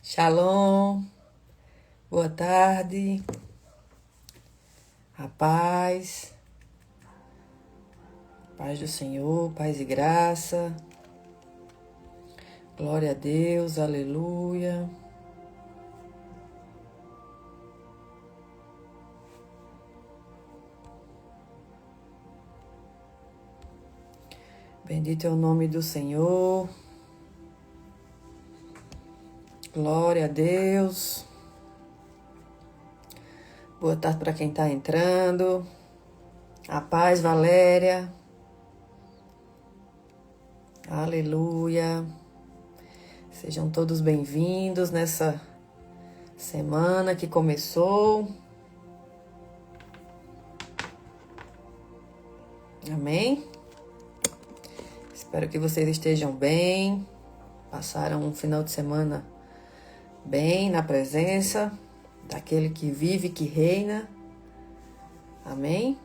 Shalom, boa tarde, a paz do Senhor, paz e graça, glória a Deus, aleluia. Bendito é o nome do Senhor, glória a Deus. Boa tarde para quem está entrando. A paz, Valéria. Aleluia. Sejam todos bem-vindos nessa semana que começou. Amém? Espero que vocês estejam bem. Passaram um final de semana bem na presença daquele que vive, que reina. Amém?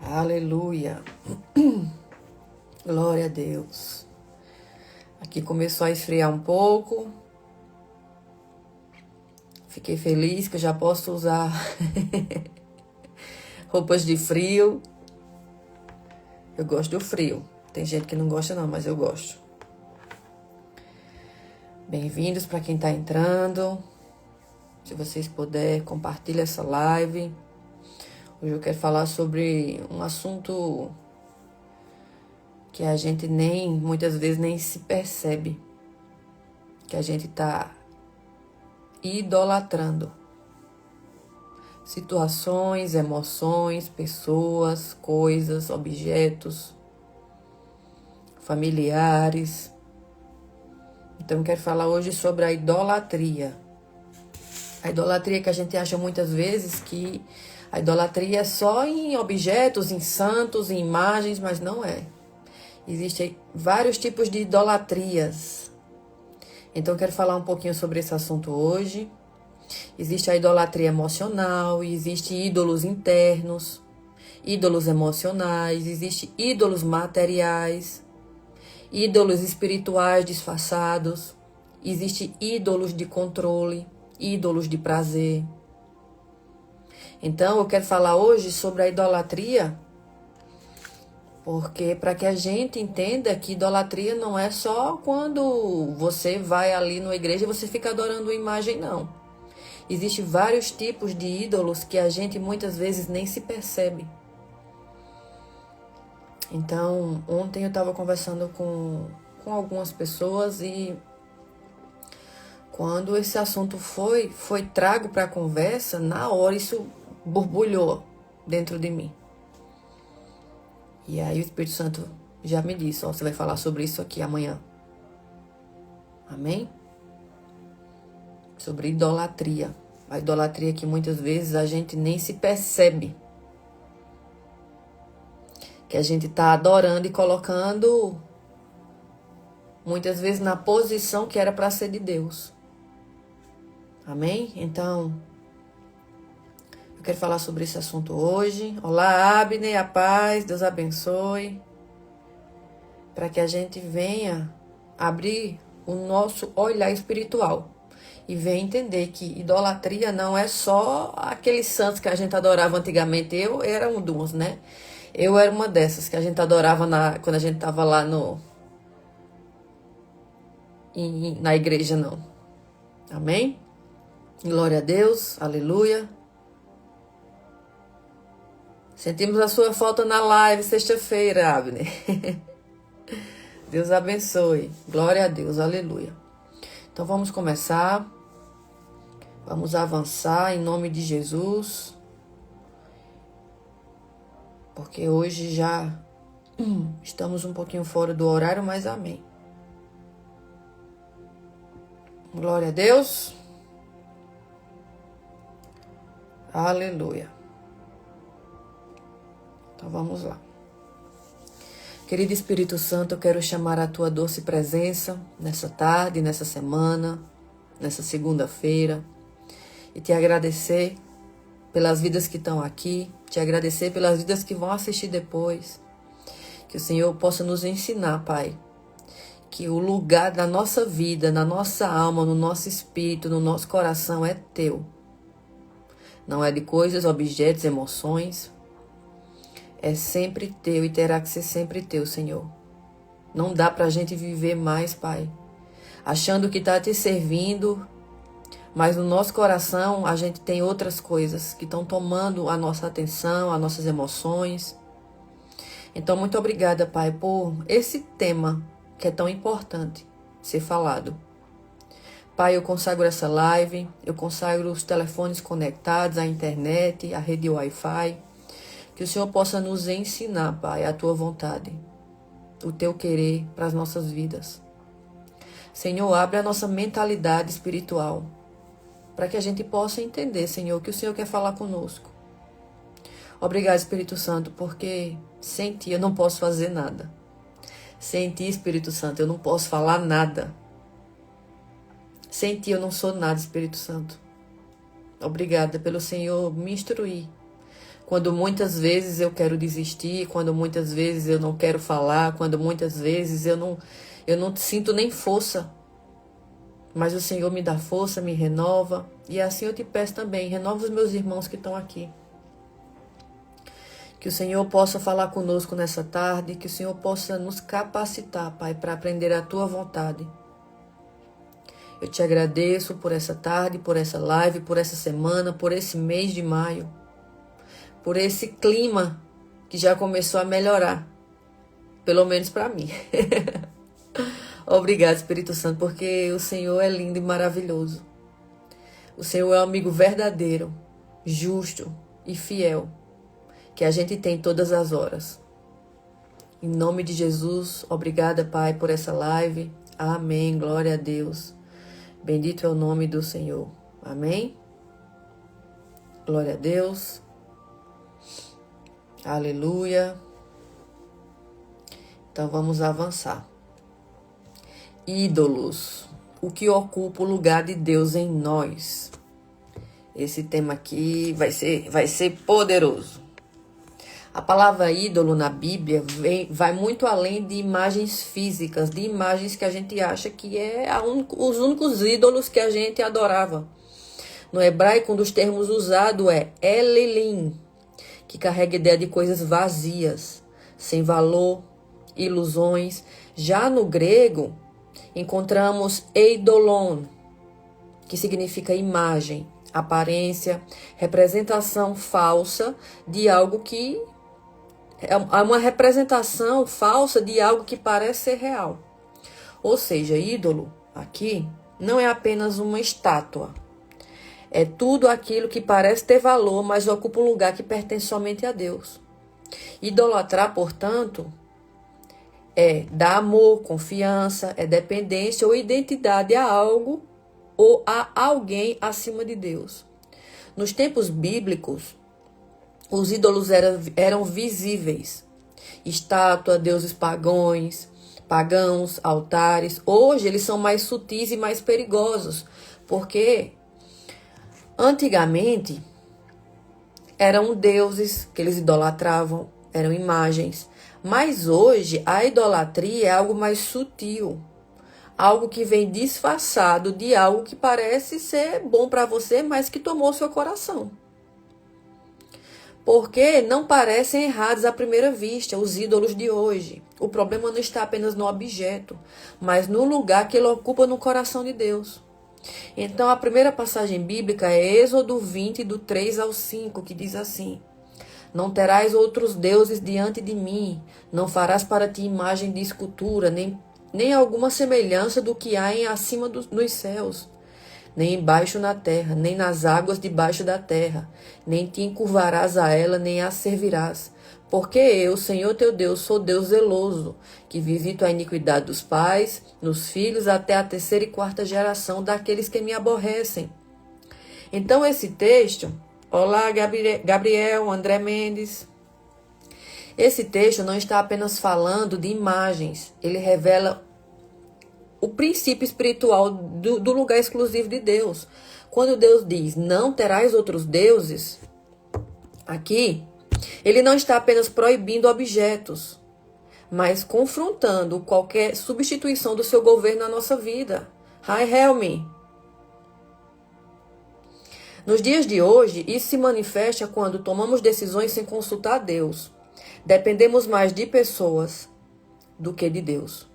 Aleluia. Glória a Deus. Aqui começou a esfriar um pouco. Fiquei feliz que eu já posso usar roupas de frio. Eu gosto do frio. Tem gente que não gosta não, mas eu gosto. Bem-vindos para quem está entrando. Se vocês puderem, compartilhe essa live. Hoje eu quero falar sobre um assunto que a gente muitas vezes nem se percebe. Que a gente está idolatrando. Situações, emoções, pessoas, coisas, objetos, familiares. Então eu quero falar hoje sobre a idolatria. A idolatria que a gente acha muitas vezes que a idolatria é só em objetos, em santos, em imagens, mas não é. Existem vários tipos de idolatrias. Então eu quero falar um pouquinho sobre esse assunto hoje. Existe a idolatria emocional, existem ídolos internos, ídolos emocionais, existem ídolos materiais, ídolos espirituais disfarçados, existem ídolos de controle, ídolos de prazer. Então eu quero falar hoje sobre a idolatria, porque para que a gente entenda que idolatria não é só quando você vai ali na igreja e você fica adorando uma imagem, não. Existem vários tipos de ídolos que a gente muitas vezes nem se percebe. Então, ontem eu estava conversando com algumas pessoas e quando esse assunto foi trago para a conversa, na hora isso borbulhou dentro de mim. E aí o Espírito Santo já me disse, você vai falar sobre isso aqui amanhã. Amém? Sobre idolatria. A idolatria que muitas vezes a gente nem se percebe. Que a gente está adorando e colocando muitas vezes na posição que era para ser de Deus. Amém? Então, eu quero falar sobre esse assunto hoje. Olá, Abner, a paz, Deus abençoe. Para que a gente venha abrir o nosso olhar espiritual. E venha entender que idolatria não é só aqueles santos que a gente adorava antigamente. Eu era um dos, né? Eu era uma dessas que a gente adorava quando a gente estava lá na igreja, não. Amém? Glória a Deus, aleluia. Sentimos a sua falta na live sexta-feira, Abner. Deus abençoe. Glória a Deus, aleluia. Então vamos começar. Vamos avançar em nome de Jesus. Porque hoje já estamos um pouquinho fora do horário, mas amém. Glória a Deus. Aleluia. Então vamos lá. Querido Espírito Santo, eu quero chamar a tua doce presença nessa tarde, nessa semana, nessa segunda-feira. E te agradecer pelas vidas que estão aqui, te agradecer pelas vidas que vão assistir depois. Que o Senhor possa nos ensinar, Pai, que o lugar da nossa vida, na nossa alma, no nosso espírito, no nosso coração é teu. Não é de coisas, objetos, emoções. É sempre teu e terá que ser sempre teu, Senhor. Não dá pra gente viver mais, Pai, achando que tá te servindo, mas no nosso coração a gente tem outras coisas que estão tomando a nossa atenção, as nossas emoções. Então, muito obrigada, Pai, por esse tema que é tão importante ser falado. Pai, eu consagro essa live, eu consagro os telefones conectados, a internet, a rede Wi-Fi. Que o Senhor possa nos ensinar, Pai, a Tua vontade, o Teu querer para as nossas vidas. Senhor, abre a nossa mentalidade espiritual para que a gente possa entender, Senhor, que o Senhor quer falar conosco. Obrigado, Espírito Santo, porque sem Ti eu não posso fazer nada. Sem Ti, Espírito Santo, eu não posso falar nada. Sem Ti eu não sou nada, Espírito Santo. Obrigada pelo Senhor me instruir. Quando muitas vezes eu quero desistir, quando muitas vezes eu não quero falar, quando muitas vezes eu não sinto nem força. Mas o Senhor me dá força, me renova. E assim eu te peço também, renova os meus irmãos que estão aqui. Que o Senhor possa falar conosco nessa tarde, que o Senhor possa nos capacitar, Pai, para aprender a Tua vontade. Eu te agradeço por essa tarde, por essa live, por essa semana, por esse mês de maio. Por esse clima que já começou a melhorar, pelo menos para mim. Obrigado, Espírito Santo, porque o Senhor é lindo e maravilhoso. O Senhor é um amigo verdadeiro, justo e fiel, que a gente tem todas as horas. Em nome de Jesus, obrigada, Pai, por essa live. Amém, glória a Deus. Bendito é o nome do Senhor. Amém. Glória a Deus. Aleluia. Então vamos avançar. Ídolos. O que ocupa o lugar de Deus em nós? Esse tema aqui vai ser poderoso. A palavra ídolo na Bíblia vai muito além de imagens físicas, de imagens que a gente acha que é os únicos ídolos que a gente adorava. No hebraico, um dos termos usados é Elilim, que carrega a ideia de coisas vazias, sem valor, ilusões. Já no grego, encontramos eidolon, que significa imagem, aparência, representação falsa de algo que é uma representação falsa de algo que parece ser real. Ou seja, ídolo aqui não é apenas uma estátua. É tudo aquilo que parece ter valor, mas ocupa um lugar que pertence somente a Deus. Idolatrar, portanto, é dar amor, confiança, é dependência ou identidade a algo ou a alguém acima de Deus. Nos tempos bíblicos, os ídolos eram visíveis. Estátua, deuses pagãos, altares. Hoje eles são mais sutis e mais perigosos, porque antigamente eram deuses que eles idolatravam, eram imagens. Mas hoje a idolatria é algo mais sutil, algo que vem disfarçado de algo que parece ser bom para você, mas que tomou seu coração. Porque não parecem errados à primeira vista os ídolos de hoje. O problema não está apenas no objeto, mas no lugar que ele ocupa no coração de Deus. Então a primeira passagem bíblica é Êxodo 20, do 3 ao 5, que diz assim: Não terás outros deuses diante de mim, não farás para ti imagem de escultura, nem alguma semelhança do que há acima nos céus, nem embaixo na terra, nem nas águas debaixo da terra, nem te encurvarás a ela, nem a servirás. Porque eu, Senhor teu Deus, sou Deus zeloso, que visito a iniquidade dos pais, nos filhos, até a 3ª e 4ª geração daqueles que me aborrecem. Então esse texto, olá Gabriel, André Mendes, esse texto não está apenas falando de imagens, ele revela o princípio espiritual do lugar exclusivo de Deus. Quando Deus diz, não terás outros deuses, aqui, ele não está apenas proibindo objetos, mas confrontando qualquer substituição do seu governo na nossa vida. Hi, help me. Nos dias de hoje, isso se manifesta quando tomamos decisões sem consultar Deus. Dependemos mais de pessoas do que de Deus.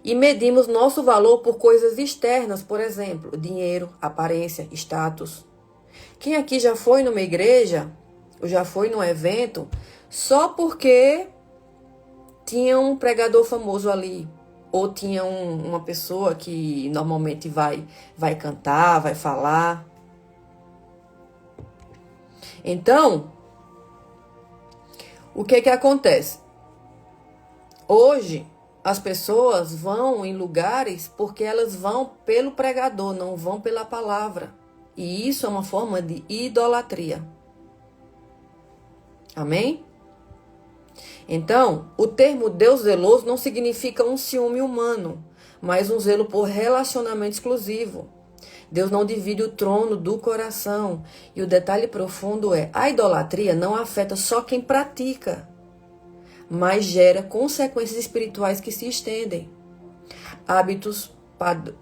E medimos nosso valor por coisas externas, por exemplo, dinheiro, aparência, status. Quem aqui já foi numa igreja, ou já foi num evento, só porque tinha um pregador famoso ali, ou tinha uma pessoa que normalmente vai cantar, vai falar. Então, o que acontece? Hoje, as pessoas vão em lugares porque elas vão pelo pregador, não vão pela palavra. E isso é uma forma de idolatria. Amém? Então, o termo Deus zeloso não significa um ciúme humano, mas um zelo por relacionamento exclusivo. Deus não divide o trono do coração. E o detalhe profundo é, a idolatria não afeta só quem pratica, mas gera consequências espirituais que se estendem. Hábitos,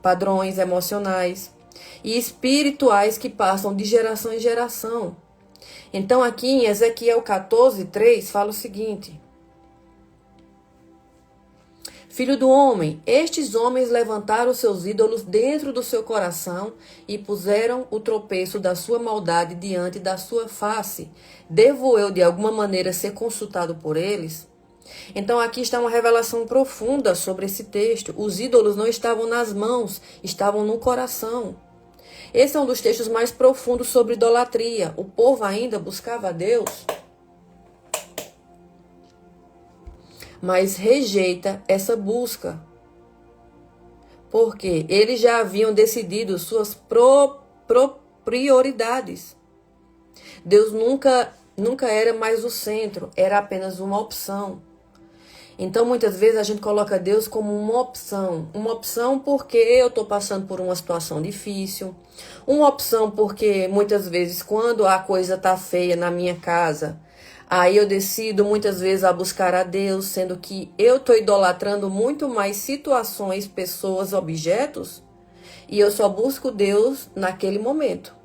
padrões emocionais e espirituais que passam de geração em geração. Então aqui em Ezequiel 14:3 fala o seguinte: Filho do homem, estes homens levantaram seus ídolos dentro do seu coração e puseram o tropeço da sua maldade diante da sua face. Devo eu de alguma maneira ser consultado por eles? Então aqui está uma revelação profunda sobre esse texto. Os ídolos não estavam nas mãos, estavam no coração. Esse é um dos textos mais profundos sobre idolatria. O povo ainda buscava a Deus, mas rejeita essa busca, porque eles já haviam decidido suas prioridades. Deus nunca era mais o centro, era apenas uma opção. Então, muitas vezes a gente coloca Deus como uma opção porque eu estou passando por uma situação difícil, uma opção porque muitas vezes quando a coisa está feia na minha casa, aí eu decido muitas vezes a buscar a Deus, sendo que eu estou idolatrando muito mais situações, pessoas, objetos, e eu só busco Deus naquele momento.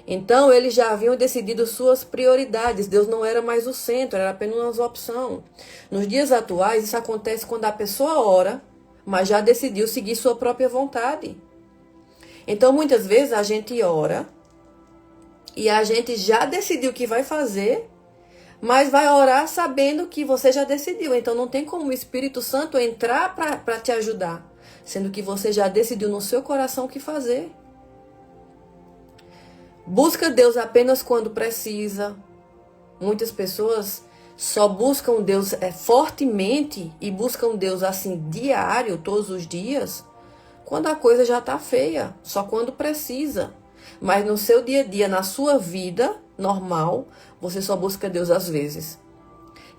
Então, eles já haviam decidido suas prioridades. Deus não era mais o centro, era apenas uma opção. Nos dias atuais, isso acontece quando a pessoa ora, mas já decidiu seguir sua própria vontade. Então, muitas vezes, a gente ora e a gente já decidiu o que vai fazer, mas vai orar sabendo que você já decidiu. Então, não tem como o Espírito Santo entrar para te ajudar, sendo que você já decidiu no seu coração o que fazer. Busca Deus apenas quando precisa. Muitas pessoas só buscam Deus fortemente e buscam Deus assim diário, todos os dias, quando a coisa já está feia, só quando precisa. Mas no seu dia a dia, na sua vida normal, você só busca Deus às vezes.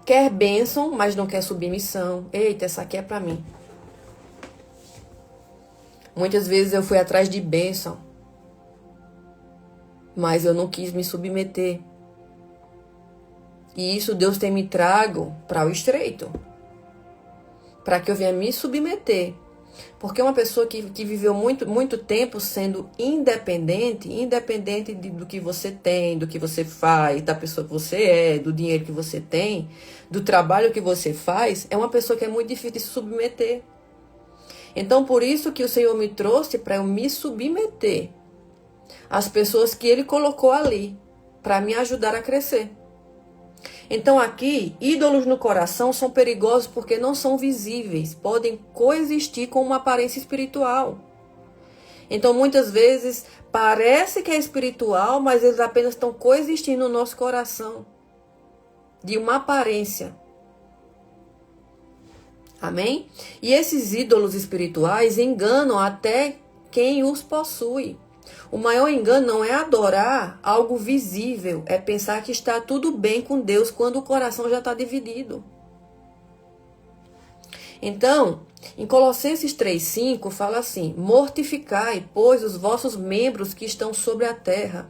Quer bênção, mas não quer submissão. Eita, essa aqui é para mim. Muitas vezes eu fui atrás de bênção, mas eu não quis me submeter. E isso Deus tem me trago para o estreito, para que eu venha me submeter. Porque uma pessoa que viveu muito tempo sendo independente do que você tem, do que você faz, da pessoa que você é, do dinheiro que você tem, do trabalho que você faz, é uma pessoa que é muito difícil de se submeter. Então, por isso que o Senhor me trouxe para eu me submeter às pessoas que Ele colocou ali, para me ajudar a crescer. Então aqui, ídolos no coração são perigosos porque não são visíveis, podem coexistir com uma aparência espiritual. Então muitas vezes parece que é espiritual, mas eles apenas estão coexistindo no nosso coração, de uma aparência. Amém? E esses ídolos espirituais enganam até quem os possui. O maior engano não é adorar algo visível, é pensar que está tudo bem com Deus quando o coração já está dividido. Então, em Colossenses 3,5 fala assim: mortificai, pois, os vossos membros que estão sobre a terra,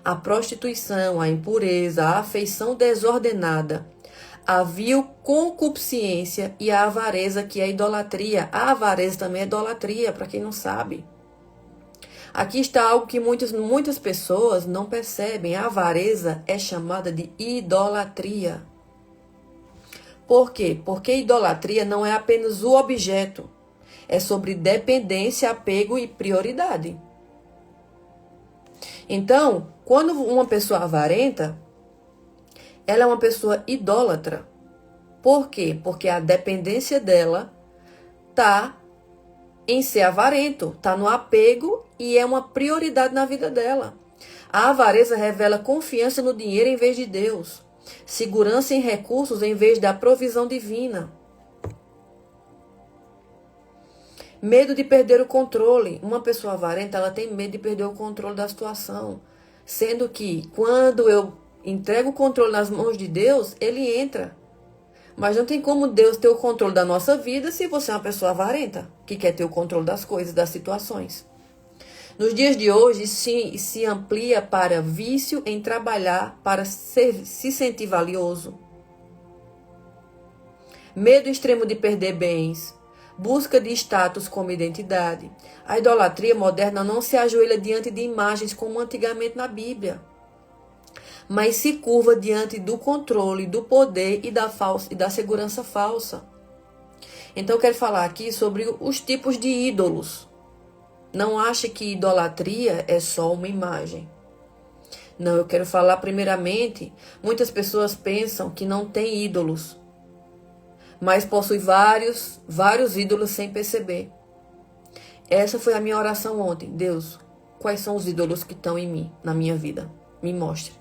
a prostituição, a impureza, a afeição desordenada, a vil concupiscência e a avareza, que é a idolatria. A avareza também é idolatria, para quem não sabe. Aqui está algo que muitas pessoas não percebem. A avareza é chamada de idolatria. Por quê? Porque idolatria não é apenas o objeto. É sobre dependência, apego e prioridade. Então, quando uma pessoa avarenta, ela é uma pessoa idólatra. Por quê? Porque a dependência dela está em ser avarento, está no apego e é uma prioridade na vida dela. A avareza revela confiança no dinheiro em vez de Deus, segurança em recursos em vez da provisão divina. Medo de perder o controle. Uma pessoa avarenta, ela tem medo de perder o controle da situação. Sendo que, quando eu entrego o controle nas mãos de Deus, ele entra. Mas não tem como Deus ter o controle da nossa vida se você é uma pessoa avarenta, que quer ter o controle das coisas, das situações. Nos dias de hoje, se amplia para vício em trabalhar, para se sentir valioso. Medo extremo de perder bens. Busca de status como identidade. A idolatria moderna não se ajoelha diante de imagens como antigamente na Bíblia, mas se curva diante do controle, do poder e da segurança falsa. Então eu quero falar aqui sobre os tipos de ídolos. Não ache que idolatria é só uma imagem. Não, eu quero falar primeiramente, muitas pessoas pensam que não tem ídolos, mas possui vários ídolos sem perceber. Essa foi a minha oração ontem. Deus, quais são os ídolos que estão em mim, na minha vida? Me mostre.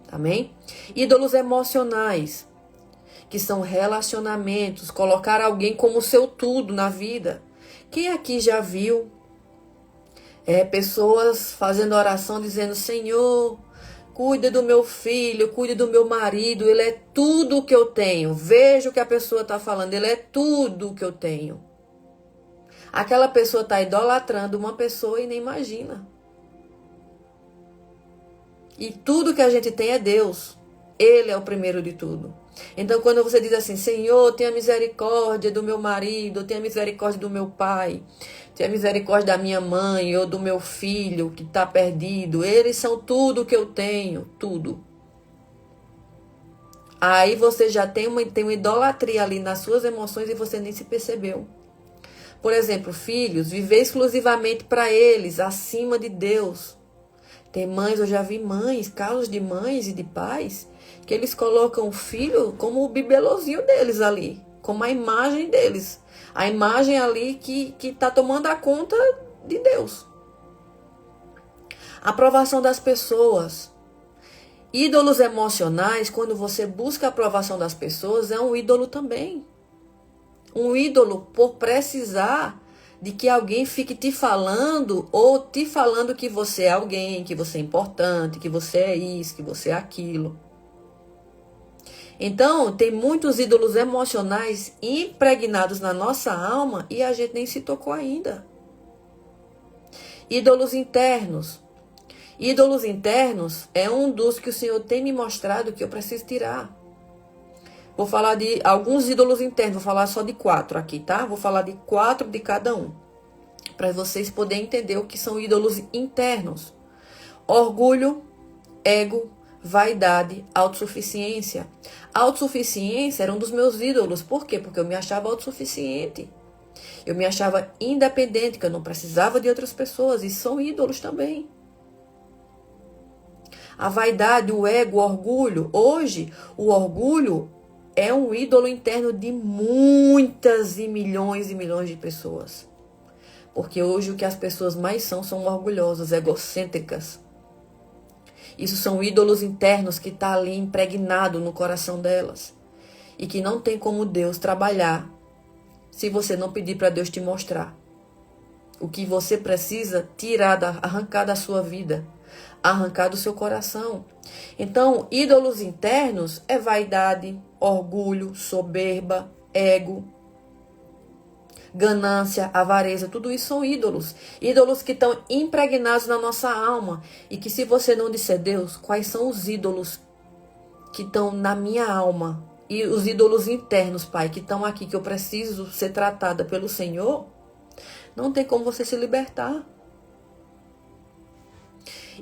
Amém? Ídolos emocionais, que são relacionamentos, colocar alguém como seu tudo na vida. Quem aqui já viu pessoas fazendo oração dizendo, Senhor, cuida do meu filho, cuida do meu marido, ele é tudo o que eu tenho. Veja o que a pessoa está falando, ele é tudo o que eu tenho. Aquela pessoa está idolatrando uma pessoa e nem imagina. E tudo que a gente tem é Deus. Ele é o primeiro de tudo. Então, quando você diz assim, Senhor, tenha misericórdia do meu marido, tenha misericórdia do meu pai, tenha misericórdia da minha mãe ou do meu filho que está perdido. Eles são tudo que eu tenho, tudo. Aí você já tem uma idolatria ali nas suas emoções e você nem se percebeu. Por exemplo, filhos, viver exclusivamente para eles, acima de Deus. Tem mães, eu já vi mães, casos de mães e de pais, que eles colocam o filho como o bibelozinho deles ali, como a imagem deles. A imagem ali que está tomando a conta de Deus. Aprovação das pessoas. Ídolos emocionais, quando você busca a aprovação das pessoas, é um ídolo também. Um ídolo por precisar de que alguém fique te falando ou te falando que você é alguém, que você é importante, que você é isso, que você é aquilo. Então, tem muitos ídolos emocionais impregnados na nossa alma e a gente nem se tocou ainda. Ídolos internos. Ídolos internos é um dos que o Senhor tem me mostrado que eu preciso tirar. Vou falar de alguns ídolos internos, vou falar só de 4 aqui, tá? Vou falar de 4 de cada um, para vocês poderem entender o que são ídolos internos. Orgulho, ego, vaidade, autossuficiência. Autossuficiência era um dos meus ídolos. Por quê? Porque eu me achava autossuficiente. Eu me achava independente, que eu não precisava de outras pessoas. E são ídolos também. A vaidade, o ego, o orgulho. Hoje, o orgulho é um ídolo interno de muitas e milhões de pessoas. Porque hoje o que as pessoas mais são orgulhosas, egocêntricas. Isso são ídolos internos que estão ali impregnado no coração delas. E que não tem como Deus trabalhar se você não pedir para Deus te mostrar o que você precisa tirar, arrancar da sua vida, arrancar do seu coração. Então, ídolos internos é vaidade, orgulho, soberba, ego, ganância, avareza, tudo isso são ídolos. Ídolos que estão impregnados na nossa alma. E que se você não disser, Deus, quais são os ídolos que estão na minha alma, e os ídolos internos, Pai, que estão aqui, que eu preciso ser tratada pelo Senhor, não tem como você se libertar.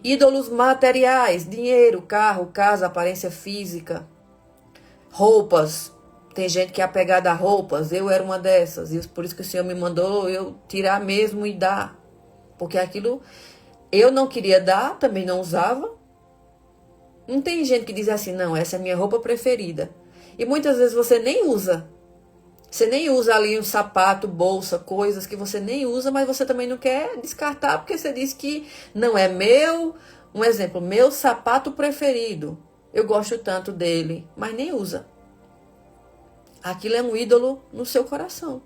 Ídolos materiais, dinheiro, carro, casa, aparência física, roupas. Tem gente que é apegada a roupas, eu era uma dessas, e por isso que o Senhor me mandou eu tirar mesmo e dar. Porque aquilo eu não queria dar, também não usava. Não tem gente que diz assim, não, essa é a minha roupa preferida. E muitas vezes você nem usa. Você nem usa ali um sapato, bolsa, coisas que você nem usa, mas você também não quer descartar, porque você diz que não é meu. Um exemplo, meu sapato preferido. Eu gosto tanto dele, mas nem usa. Aquilo é um ídolo no seu coração.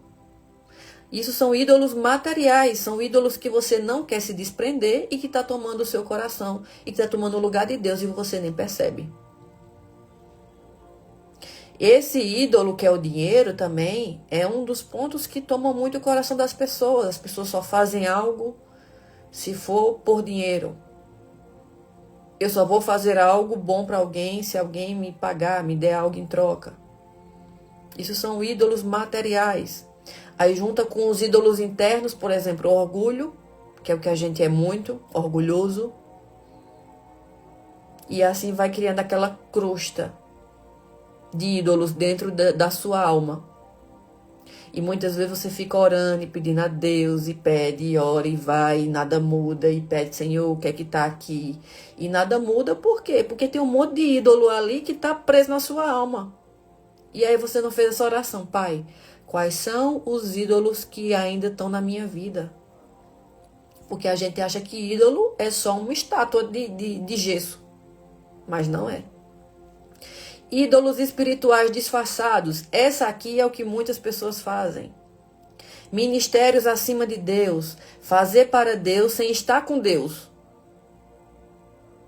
Isso são ídolos materiais, são ídolos que você não quer se desprender e que está tomando o seu coração e que está tomando o lugar de Deus e você nem percebe. Esse ídolo que é o dinheiro também é um dos pontos que tomam muito o coração das pessoas. As pessoas só fazem algo se for por dinheiro. Eu só vou fazer algo bom para alguém se alguém me pagar, me der algo em troca. Isso são ídolos materiais. Aí junta com os ídolos internos, por exemplo, o orgulho, que é o que a gente é muito, orgulhoso. E assim vai criando aquela crosta de ídolos dentro da sua alma. E muitas vezes você fica orando e pedindo a Deus, e pede, e ora, e vai, e nada muda, e pede, Senhor, o que é que está aqui? E nada muda, por quê? Porque tem um monte de ídolo ali que está preso na sua alma. E aí você não fez essa oração, Pai, quais são os ídolos que ainda estão na minha vida? Porque a gente acha que ídolo é só uma estátua de gesso, mas não é. Ídolos espirituais disfarçados. Essa aqui é o que muitas pessoas fazem. Ministérios acima de Deus. Fazer para Deus sem estar com Deus.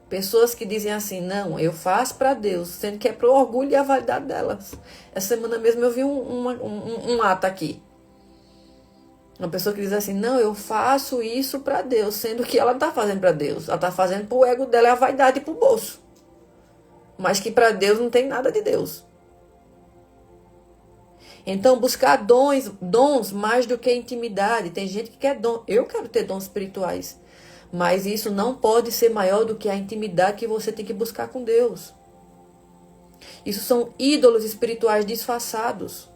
Pessoas que dizem assim, não, eu faço para Deus, sendo que é para o orgulho e a vaidade delas. Essa semana mesmo eu vi um ato aqui. Uma pessoa que diz assim, não, eu faço isso para Deus, sendo que ela não está fazendo para Deus. Ela está fazendo para o ego dela e a vaidade e para o bolso. Mas que para Deus não tem nada de Deus. Então, buscar dons mais do que intimidade. Tem gente que quer dom. Eu quero ter dons espirituais. Mas isso não pode ser maior do que a intimidade que você tem que buscar com Deus. Isso são ídolos espirituais disfarçados.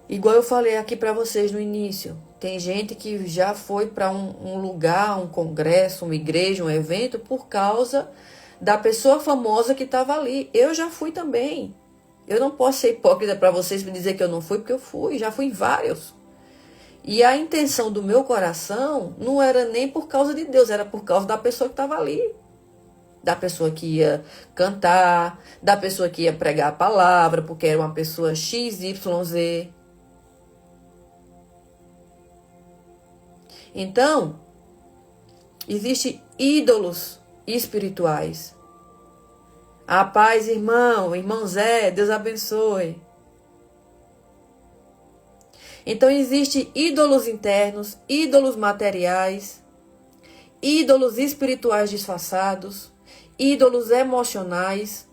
Igual eu falei aqui para vocês no início. Tem gente que já foi para um lugar, um congresso, uma igreja, um evento, por causa da pessoa famosa que estava ali. Eu já fui também. Eu não posso ser hipócrita para vocês me dizer que eu não fui, porque eu fui. Já fui em vários. E a intenção do meu coração não era nem por causa de Deus, era por causa da pessoa que estava ali. Da pessoa que ia cantar, da pessoa que ia pregar a palavra, porque era uma pessoa XYZ. Então, existem ídolos espirituais. A paz, irmão Zé, Deus abençoe. Então, existem ídolos internos, ídolos materiais, ídolos espirituais disfarçados, ídolos emocionais,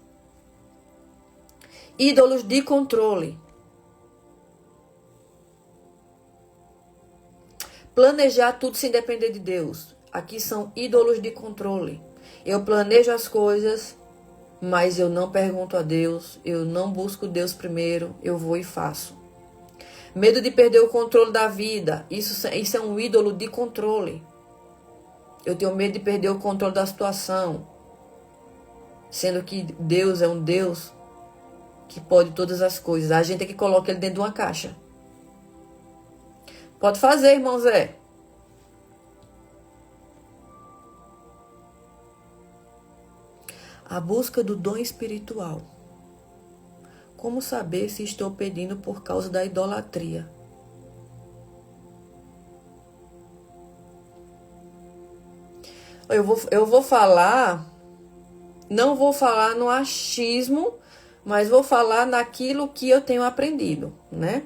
ídolos de controle. Planejar tudo sem depender de Deus. Aqui são ídolos de controle. Eu planejo as coisas, mas eu não pergunto a Deus, eu não busco Deus primeiro, eu vou e faço. Medo de perder o controle da vida. Isso é um ídolo de controle. Eu tenho medo de perder o controle da situação. Sendo que Deus é um Deus que pode todas as coisas. A gente é que coloca ele dentro de uma caixa. Pode fazer, irmão Zé. A busca do dom espiritual. Como saber se estou pedindo por causa da idolatria? Eu vou falar, não vou falar no achismo, mas vou falar naquilo que eu tenho aprendido, né?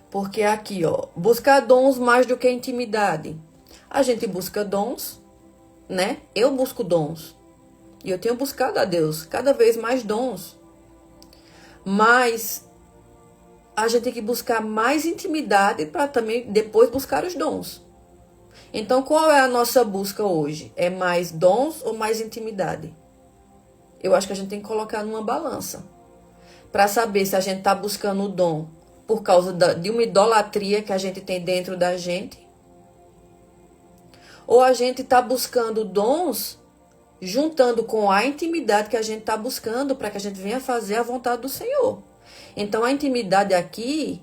Porque aqui, ó, buscar dons mais do que intimidade. A gente busca dons né? Eu busco dons. E eu tenho buscado a Deus cada vez mais dons. Mas a gente tem que buscar mais intimidade para também depois buscar os dons. Então, qual é a nossa busca hoje? É mais dons ou mais intimidade? Eu acho que a gente tem que colocar numa balança para saber se a gente está buscando o dom por causa de uma idolatria que a gente tem dentro da gente, ou a gente está buscando dons juntando com a intimidade que a gente está buscando para que a gente venha fazer a vontade do Senhor. Então, a intimidade aqui,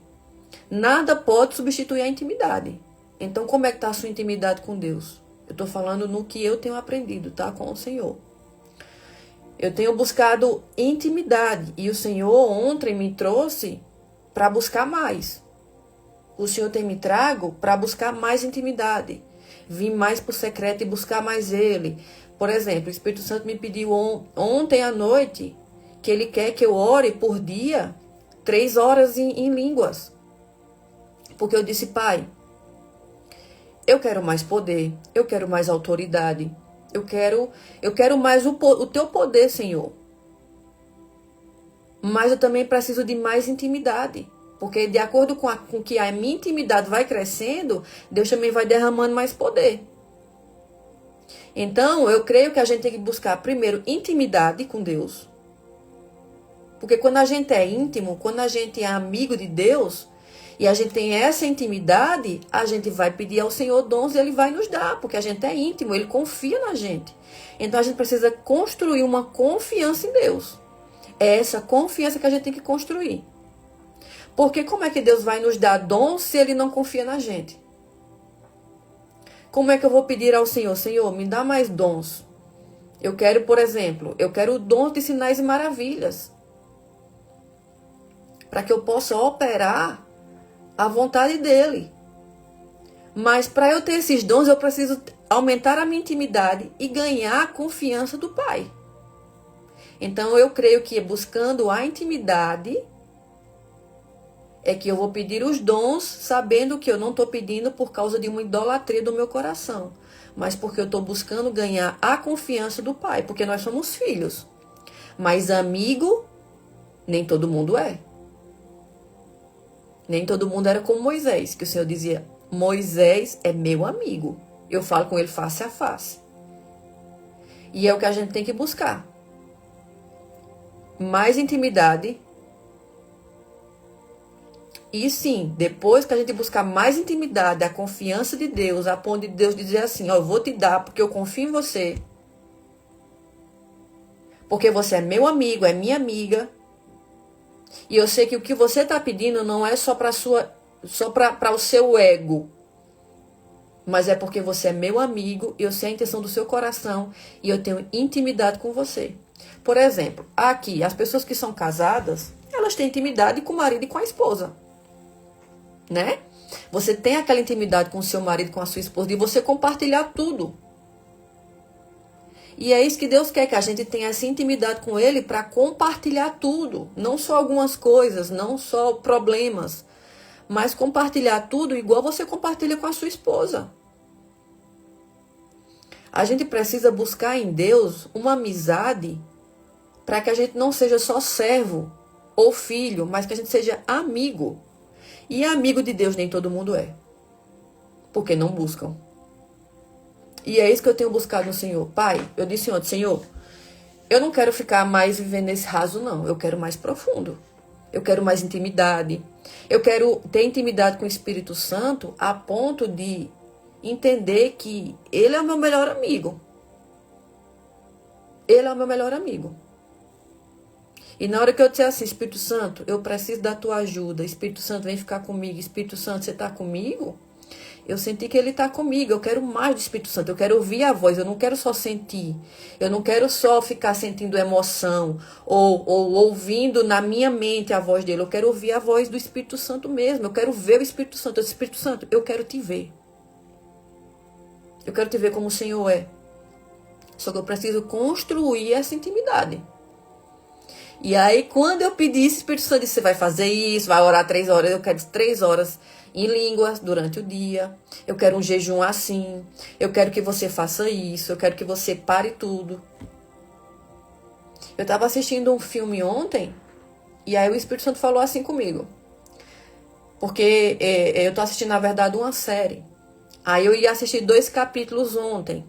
nada pode substituir a intimidade. Então, como é que está a sua intimidade com Deus? Eu estou falando no que eu tenho aprendido, tá? Com o Senhor. Eu tenho buscado intimidade. E o Senhor ontem me trouxe para buscar mais. O Senhor tem me trago para buscar mais intimidade. Vim mais para o secreto e buscar mais Ele. Por exemplo, o Espírito Santo me pediu ontem à noite que Ele quer que eu ore por dia 3 horas em línguas. Porque eu disse, Pai, eu quero mais poder, eu quero mais autoridade, eu quero mais o teu poder, Senhor. Mas eu também preciso de mais intimidade. Porque de acordo com que a minha intimidade vai crescendo, Deus também vai derramando mais poder. Então, eu creio que a gente tem que buscar primeiro intimidade com Deus. Porque quando a gente é íntimo, quando a gente é amigo de Deus, e a gente tem essa intimidade, a gente vai pedir ao Senhor dons e Ele vai nos dar, porque a gente é íntimo, Ele confia na gente. Então, a gente precisa construir uma confiança em Deus. É essa confiança que a gente tem que construir. Porque como é que Deus vai nos dar dons se Ele não confia na gente? Como é que eu vou pedir ao Senhor, Senhor, me dá mais dons? Eu quero, por exemplo, eu quero dons de sinais e maravilhas. Para que eu possa operar a vontade dEle. Mas para eu ter esses dons, eu preciso aumentar a minha intimidade e ganhar a confiança do Pai. Então, eu creio que buscando a intimidade é que eu vou pedir os dons, sabendo que eu não estou pedindo por causa de uma idolatria do meu coração, mas porque eu estou buscando ganhar a confiança do Pai, porque nós somos filhos. Mas amigo, nem todo mundo é. Nem todo mundo era como Moisés, que o Senhor dizia, Moisés é meu amigo. Eu falo com ele face a face. E é o que a gente tem que buscar. Mais intimidade. E sim, depois que a gente buscar mais intimidade, a confiança de Deus, a ponto de Deus dizer assim, ó, eu vou te dar porque eu confio em você. Porque você é meu amigo, é minha amiga. E eu sei que o que você está pedindo não é só para o seu ego. Mas é porque você é meu amigo, eu sei a intenção do seu coração e eu tenho intimidade com você. Por exemplo, aqui, as pessoas que são casadas, elas têm intimidade com o marido e com a esposa. Né? Você tem aquela intimidade com o seu marido, com a sua esposa, de você compartilhar tudo. E é isso que Deus quer, que a gente tenha essa intimidade com Ele para compartilhar tudo. Não só algumas coisas, não só problemas, mas compartilhar tudo igual você compartilha com a sua esposa. A gente precisa buscar em Deus uma amizade para que a gente não seja só servo ou filho, mas que a gente seja amigo. E amigo de Deus nem todo mundo é. Porque não buscam. E é isso que eu tenho buscado no Senhor. Pai, eu disse ontem, Senhor, eu não quero ficar mais vivendo nesse raso, não. Eu quero mais profundo. Eu quero mais intimidade. Eu quero ter intimidade com o Espírito Santo a ponto de entender que Ele é o meu melhor amigo. Ele é o meu melhor amigo. E na hora que eu disser assim, Espírito Santo, eu preciso da tua ajuda. Espírito Santo, vem ficar comigo. Espírito Santo, você está comigo? Eu senti que Ele está comigo. Eu quero mais do Espírito Santo. Eu quero ouvir a voz. Eu não quero só sentir. Eu não quero só ficar sentindo emoção ou ouvindo na minha mente a voz dele. Eu quero ouvir a voz do Espírito Santo mesmo. Eu quero ver o Espírito Santo. Eu disse, Espírito Santo, eu quero te ver. Eu quero te ver como o Senhor é. Só que eu preciso construir essa intimidade. E aí, quando eu pedi isso, o Espírito Santo disse, você vai fazer isso, vai orar 3 horas. Eu quero 3 horas em línguas durante o dia. Eu quero um jejum assim. Eu quero que você faça isso. Eu quero que você pare tudo. Eu estava assistindo um filme ontem. E aí o Espírito Santo falou assim comigo. Porque eu tô assistindo, na verdade, uma série. Aí eu ia assistir 2 capítulos ontem.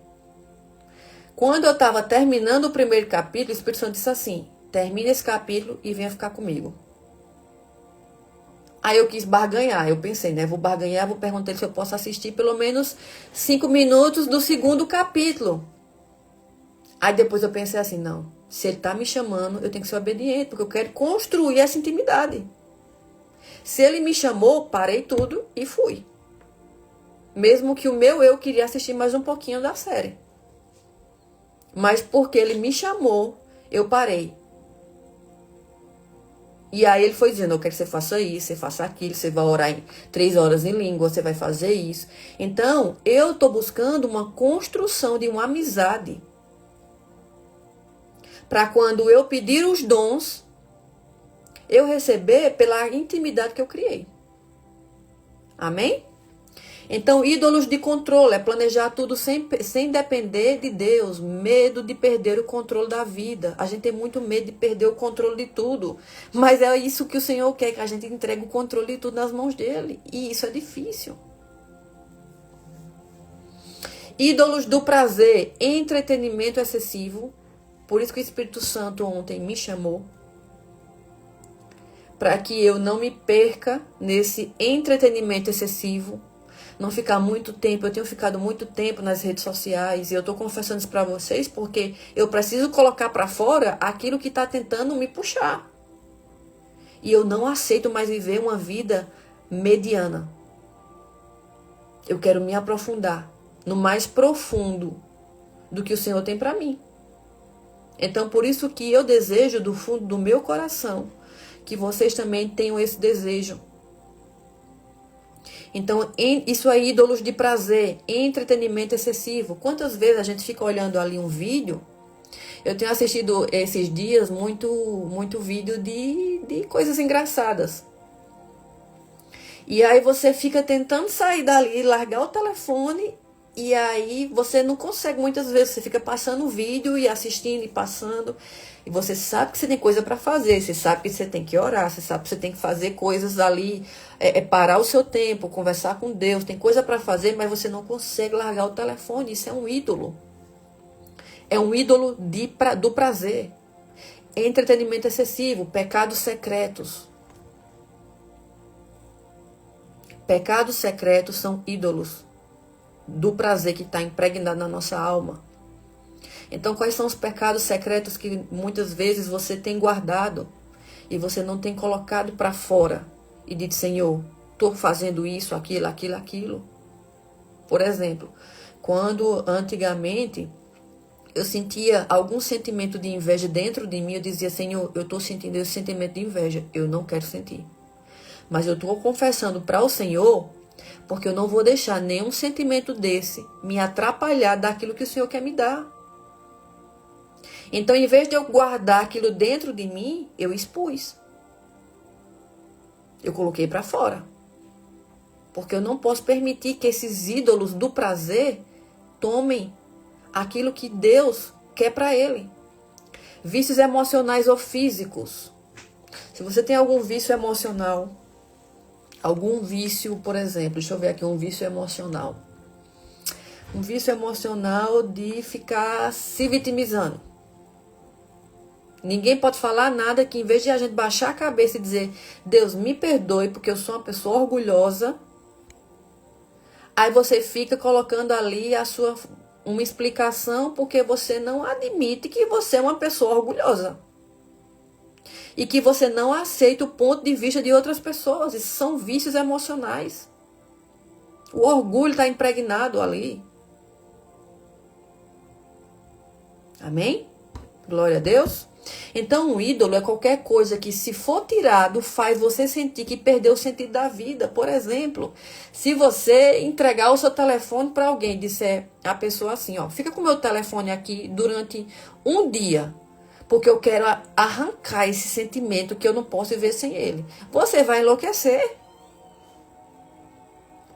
Quando eu estava terminando o primeiro capítulo, o Espírito Santo disse assim, termina esse capítulo e venha ficar comigo. Aí eu quis barganhar, eu pensei, né, vou barganhar, vou perguntar se eu posso assistir pelo menos 5 minutos do segundo capítulo. Aí depois eu pensei assim, não, se ele tá me chamando, eu tenho que ser obediente, porque eu quero construir essa intimidade. Se ele me chamou, parei tudo e fui. Mesmo que o meu eu queria assistir mais um pouquinho da série. Mas porque ele me chamou, eu parei. E aí ele foi dizendo, eu quero que você faça isso, você faça aquilo, você vai orar em 3 horas em língua, você vai fazer isso. Então, eu estou buscando uma construção de uma amizade. Para quando eu pedir os dons, eu receber pela intimidade que eu criei. Amém? Então, ídolos de controle é planejar tudo sem depender de Deus. Medo de perder o controle da vida. A gente tem muito medo de perder o controle de tudo. Mas é isso que o Senhor quer, que a gente entregue o controle de tudo nas mãos dele. E isso é difícil. Ídolos do prazer, entretenimento excessivo. Por isso que o Espírito Santo ontem me chamou. Para que eu não me perca nesse entretenimento excessivo. Não ficar muito tempo, eu tenho ficado muito tempo nas redes sociais e eu estou confessando isso para vocês porque eu preciso colocar para fora aquilo que está tentando me puxar. E eu não aceito mais viver uma vida mediana. Eu quero me aprofundar no mais profundo do que o Senhor tem para mim. Então, por isso que eu desejo do fundo do meu coração que vocês também tenham esse desejo. Então, isso é ídolos de prazer, entretenimento excessivo. Quantas vezes a gente fica olhando ali um vídeo? Eu tenho assistido esses dias muito vídeo de coisas engraçadas. E aí você fica tentando sair dali, largar o telefone, e aí você não consegue muitas vezes. Você fica passando o vídeo e assistindo e passando. E você sabe que você tem coisa para fazer, você sabe que você tem que orar, você sabe que você tem que fazer coisas ali, parar o seu tempo, conversar com Deus, tem coisa para fazer, mas você não consegue largar o telefone. Isso é um ídolo. É um ídolo do prazer. Entretenimento excessivo, pecados secretos. Pecados secretos são ídolos do prazer que está impregnado na nossa alma. Então, quais são os pecados secretos que muitas vezes você tem guardado e você não tem colocado para fora e dito, Senhor, estou fazendo isso, aquilo. Por exemplo, quando antigamente eu sentia algum sentimento de inveja dentro de mim, eu dizia, Senhor, eu estou sentindo esse sentimento de inveja, eu não quero sentir. Mas eu estou confessando para o Senhor, porque eu não vou deixar nenhum sentimento desse me atrapalhar daquilo que o Senhor quer me dar. Então, em vez de eu guardar aquilo dentro de mim, eu expus. Eu coloquei para fora. Porque eu não posso permitir que esses ídolos do prazer tomem aquilo que Deus quer para ele. Vícios emocionais ou físicos. Se você tem algum vício emocional, algum vício, por exemplo, deixa eu ver aqui, um vício emocional. Um vício emocional de ficar se vitimizando. Ninguém pode falar nada que, em vez de a gente baixar a cabeça e dizer, Deus, me perdoe porque eu sou uma pessoa orgulhosa, aí você fica colocando ali uma explicação porque você não admite que você é uma pessoa orgulhosa. E que você não aceita o ponto de vista de outras pessoas. Isso são vícios emocionais. O orgulho está impregnado ali. Amém? Glória a Deus. Então, um ídolo é qualquer coisa que, se for tirado, faz você sentir que perdeu o sentido da vida. Por exemplo, se você entregar o seu telefone para alguém e disser a pessoa assim, ó, fica com o meu telefone aqui durante um dia, porque eu quero arrancar esse sentimento que eu não posso viver sem ele. Você vai enlouquecer.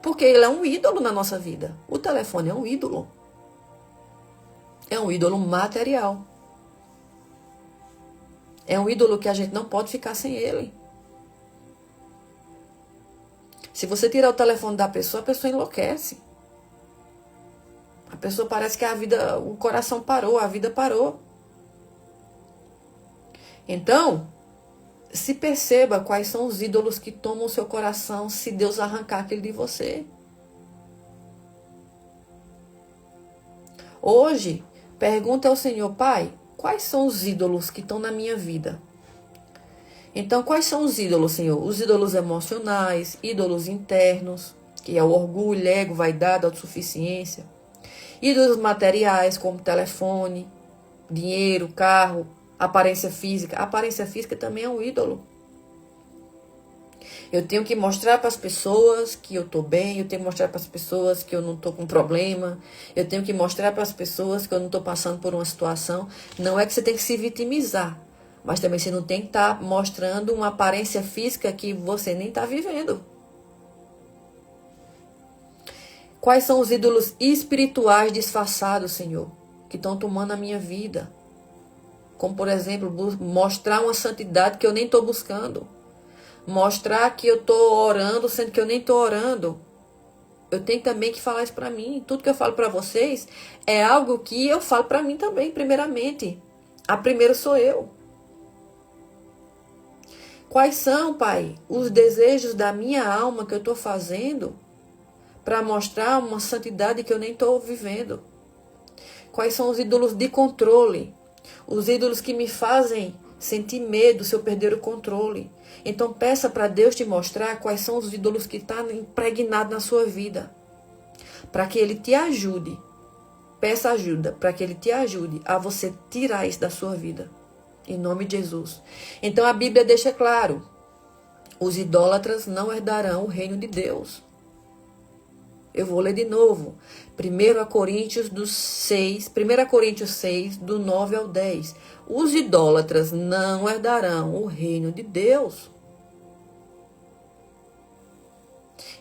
Porque ele é um ídolo na nossa vida. O telefone é um ídolo. É um ídolo material. É um ídolo que a gente não pode ficar sem ele. Se você tirar o telefone da pessoa, a pessoa enlouquece. A pessoa parece que o coração parou, a vida parou. Então, se perceba quais são os ídolos que tomam o seu coração se Deus arrancar aquele de você. Hoje, pergunta ao Senhor, Pai, quais são os ídolos que estão na minha vida? Então, quais são os ídolos, Senhor? Os ídolos emocionais, ídolos internos, que é o orgulho, ego, vaidade, autossuficiência. Ídolos materiais, como telefone, dinheiro, carro, aparência física. A aparência física também é um ídolo. Eu tenho que mostrar para as pessoas que eu estou bem, eu tenho que mostrar para as pessoas que eu não estou com problema, eu tenho que mostrar para as pessoas que eu não estou passando por uma situação. Não é que você tem que se vitimizar, mas também você não tem que estar mostrando uma aparência física que você nem está vivendo. Quais são os ídolos espirituais disfarçados, Senhor, que estão tomando a minha vida? Como, por exemplo, mostrar uma santidade que eu nem estou buscando. Mostrar que eu estou orando, sendo que eu nem estou orando. Eu tenho também que falar isso para mim. Tudo que eu falo para vocês é algo que eu falo para mim também, primeiramente. A primeira sou eu. Quais são, Pai, os desejos da minha alma que eu estou fazendo para mostrar uma santidade que eu nem estou vivendo? Quais são os ídolos de controle? Os ídolos que me fazem sentir medo se eu perder o controle. Então peça para Deus te mostrar quais são os ídolos que estão impregnados na sua vida. Para que Ele te ajude. Peça ajuda para que Ele te ajude a você tirar isso da sua vida. Em nome de Jesus. Então a Bíblia deixa claro. Os idólatras não herdarão o reino de Deus. Eu vou ler de novo. 1 Coríntios 6, do 9 ao 10. Os idólatras não herdarão o reino de Deus.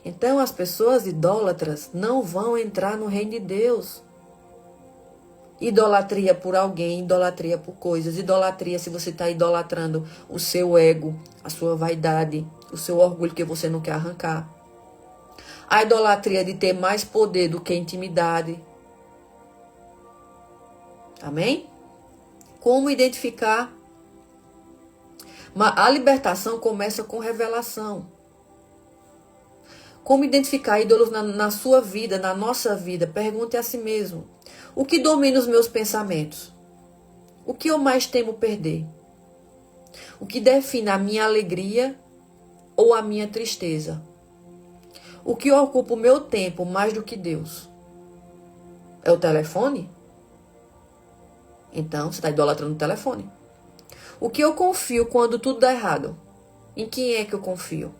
Então, as pessoas idólatras não vão entrar no reino de Deus. Idolatria por alguém, idolatria por coisas. Idolatria se você está idolatrando o seu ego, a sua vaidade, o seu orgulho que você não quer arrancar. A idolatria de ter mais poder do que intimidade. Amém? Como identificar? A libertação começa com revelação. Como identificar ídolos na sua vida, na nossa vida? Pergunte a si mesmo. O que domina os meus pensamentos? O que eu mais temo perder? O que define a minha alegria ou a minha tristeza? O que ocupa o meu tempo mais do que Deus? É o telefone? Então, você está idolatrando o telefone. O que eu confio quando tudo dá errado? Em quem é que eu confio?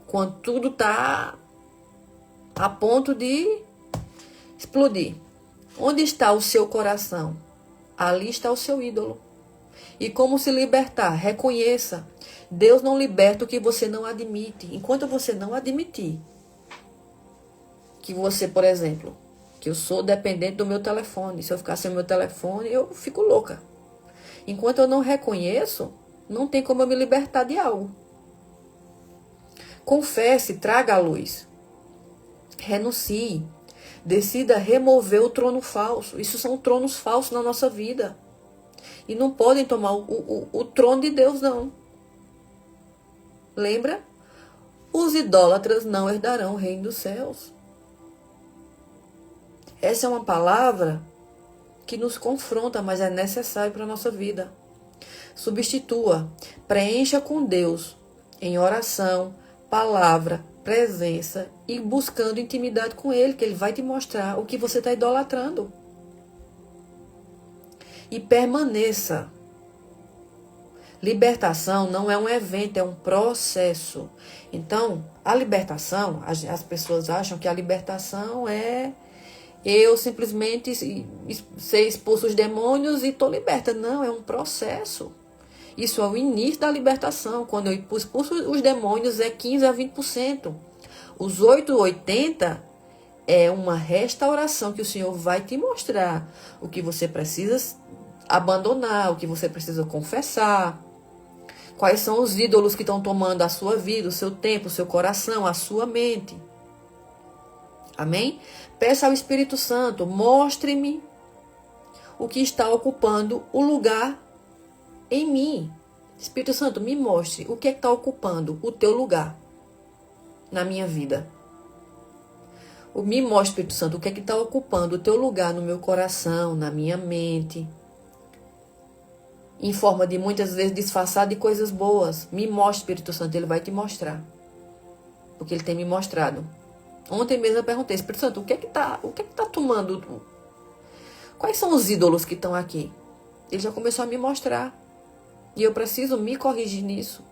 Quando tudo está a ponto de explodir. Onde está o seu coração? Ali está o seu ídolo. E como se libertar? Reconheça. Deus não liberta o que você não admite. Enquanto você não admitir que você, por exemplo, que eu sou dependente do meu telefone. Se eu ficar sem o meu telefone, eu fico louca. Enquanto eu não reconheço, não tem como eu me libertar de algo. Confesse, traga a luz. Renuncie. Decida remover o trono falso. Isso são tronos falsos na nossa vida. E não podem tomar o trono de Deus, não. Lembra? Os idólatras não herdarão o reino dos céus. Essa é uma palavra que nos confronta, mas é necessário para a nossa vida. Substitua, preencha com Deus em oração, palavra, presença e buscando intimidade com Ele, que Ele vai te mostrar o que você está idolatrando. E permaneça. Libertação não é um evento, é um processo. Então, a libertação, as pessoas acham que a libertação é eu simplesmente sei expulso os demônios e estou liberta. Não, é um processo. Isso é o início da libertação. Quando eu expulso os demônios é 15 a 20%. Os 8, 80 é uma restauração que o Senhor vai te mostrar. O que você precisa abandonar, o que você precisa confessar. Quais são os ídolos que estão tomando a sua vida, o seu tempo, o seu coração, a sua mente. Amém? Peça ao Espírito Santo, mostre-me o que está ocupando o lugar em mim. Espírito Santo, me mostre o que é que está ocupando o teu lugar na minha vida. Me mostre, Espírito Santo, o que é que está ocupando o teu lugar no meu coração, na minha mente. Em forma de muitas vezes disfarçar de coisas boas. Me mostre, Espírito Santo, ele vai te mostrar. Porque ele tem me mostrado. Ontem mesmo eu perguntei, Espírito Santo, o que é que tá tomando? Quais são os ídolos que estão aqui? Ele já começou a me mostrar. E eu preciso me corrigir nisso.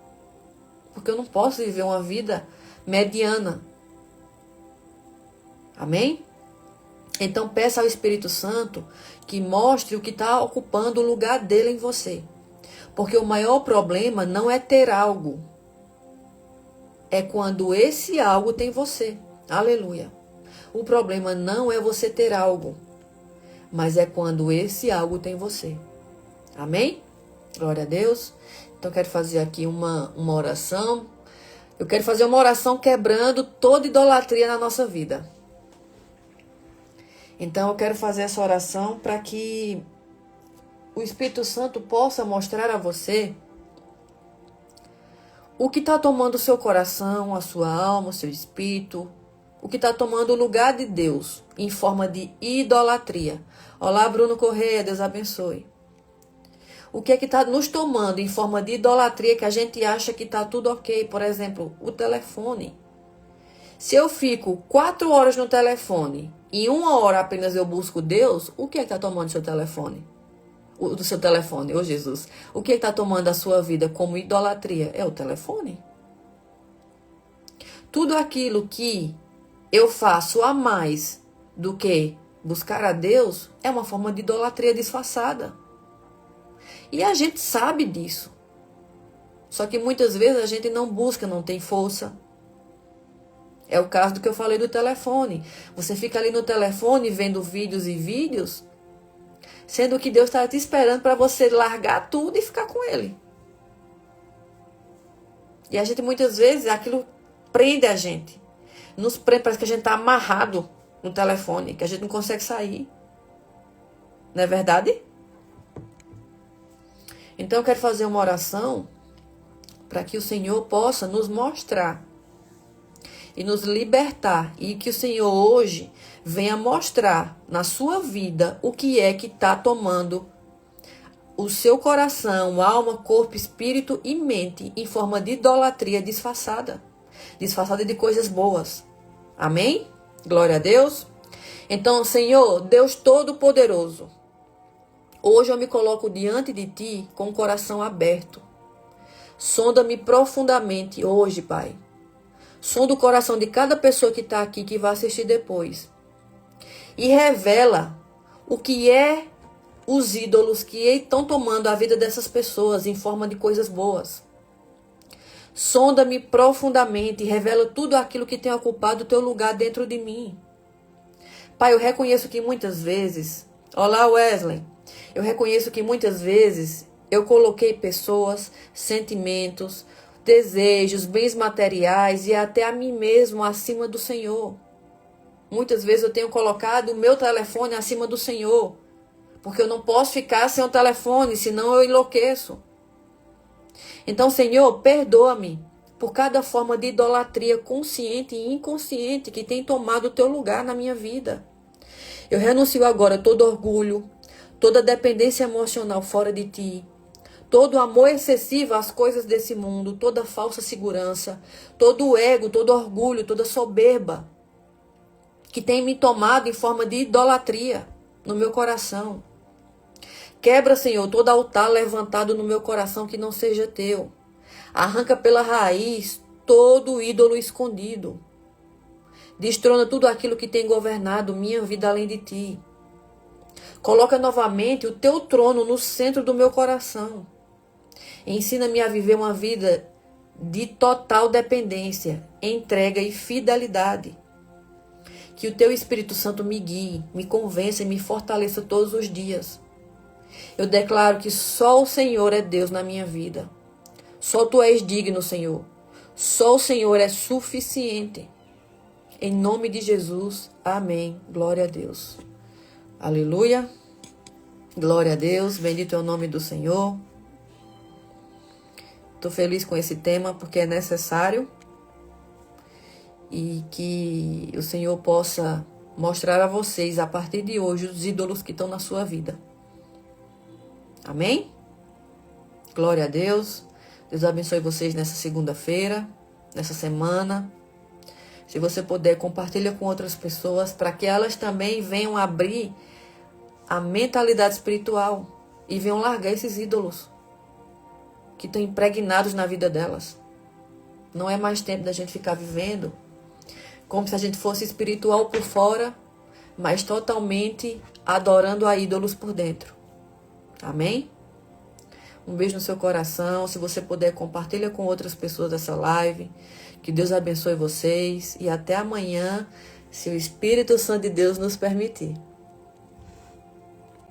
Porque eu não posso viver uma vida mediana. Amém? Então peça ao Espírito Santo que mostre o que está ocupando o lugar dele em você. Porque o maior problema não é ter algo. É quando esse algo tem você. Aleluia. O problema não é você ter algo, mas é quando esse algo tem você. Amém? Glória a Deus. Então eu quero fazer aqui uma oração. Eu quero fazer uma oração quebrando toda idolatria na nossa vida. Então eu quero fazer essa oração para que o Espírito Santo possa mostrar a você o que está tomando o seu coração, a sua alma, o seu espírito, o que está tomando o lugar de Deus em forma de idolatria. Olá, Bruno Correia, Deus abençoe. O que é que está nos tomando em forma de idolatria que a gente acha que está tudo ok? Por exemplo, o telefone. Se eu fico 4 horas no telefone e 1 hora apenas eu busco Deus, o que é que está tomando o seu telefone? Do seu telefone, ô Jesus. O que está tomando a sua vida como idolatria? É o telefone. Tudo aquilo que eu faço a mais do que buscar a Deus é uma forma de idolatria disfarçada. E a gente sabe disso. Só que muitas vezes a gente não busca, não tem força. É o caso do que eu falei do telefone. Você fica ali no telefone vendo vídeos e vídeos, sendo que Deus está te esperando para você largar tudo e ficar com Ele. E a gente muitas vezes, aquilo prende a gente. Nos prende, parece que a gente está amarrado no telefone, que a gente não consegue sair. Não é verdade? Então eu quero fazer uma oração para que o Senhor possa nos mostrar e nos libertar. E que o Senhor hoje venha mostrar na sua vida o que é que está tomando o seu coração, alma, corpo, espírito e mente em forma de idolatria disfarçada. Disfarçada de coisas boas. Amém? Glória a Deus. Então, Senhor, Deus Todo-Poderoso, hoje eu me coloco diante de Ti com o coração aberto. Sonda-me profundamente hoje, Pai. Sonda o coração de cada pessoa que está aqui, que vai assistir depois. E revela o que é os ídolos que estão tomando a vida dessas pessoas em forma de coisas boas. Sonda-me profundamente e revela tudo aquilo que tem ocupado o teu lugar dentro de mim. Pai, eu reconheço que muitas vezes... Olá, Wesley. Eu reconheço que muitas vezes eu coloquei pessoas, sentimentos, desejos, bens materiais e até a mim mesmo acima do Senhor. Muitas vezes eu tenho colocado o meu telefone acima do Senhor, porque eu não posso ficar sem o telefone, senão eu enlouqueço. Então, Senhor, perdoa-me por cada forma de idolatria consciente e inconsciente que tem tomado o teu lugar na minha vida. Eu renuncio agora todo orgulho, toda dependência emocional fora de Ti, todo amor excessivo às coisas desse mundo, toda falsa segurança, todo ego, todo orgulho, toda soberba que tem me tomado em forma de idolatria no meu coração. Quebra, Senhor, todo altar levantado no meu coração que não seja Teu. Arranca pela raiz todo ídolo escondido. Destrona tudo aquilo que tem governado minha vida além de ti. Coloca novamente o teu trono no centro do meu coração. Ensina-me a viver uma vida de total dependência, entrega e fidelidade. Que o teu Espírito Santo me guie, me convença e me fortaleça todos os dias. Eu declaro que só o Senhor é Deus na minha vida. Só tu és digno, Senhor. Só o Senhor é suficiente. Em nome de Jesus, amém. Glória a Deus. Aleluia. Glória a Deus. Bendito é o nome do Senhor. Estou feliz com esse tema porque é necessário. E que o Senhor possa mostrar a vocês, a partir de hoje, os ídolos que estão na sua vida. Amém? Glória a Deus. Deus abençoe vocês nessa segunda-feira, nessa semana. Se você puder, compartilha com outras pessoas para que elas também venham abrir a mentalidade espiritual e venham largar esses ídolos que estão impregnados na vida delas. Não é mais tempo da gente ficar vivendo como se a gente fosse espiritual por fora, mas totalmente adorando a ídolos por dentro. Amém? Um beijo no seu coração. Se você puder, compartilha com outras pessoas essa live. Que Deus abençoe vocês. E até amanhã, se o Espírito Santo de Deus nos permitir.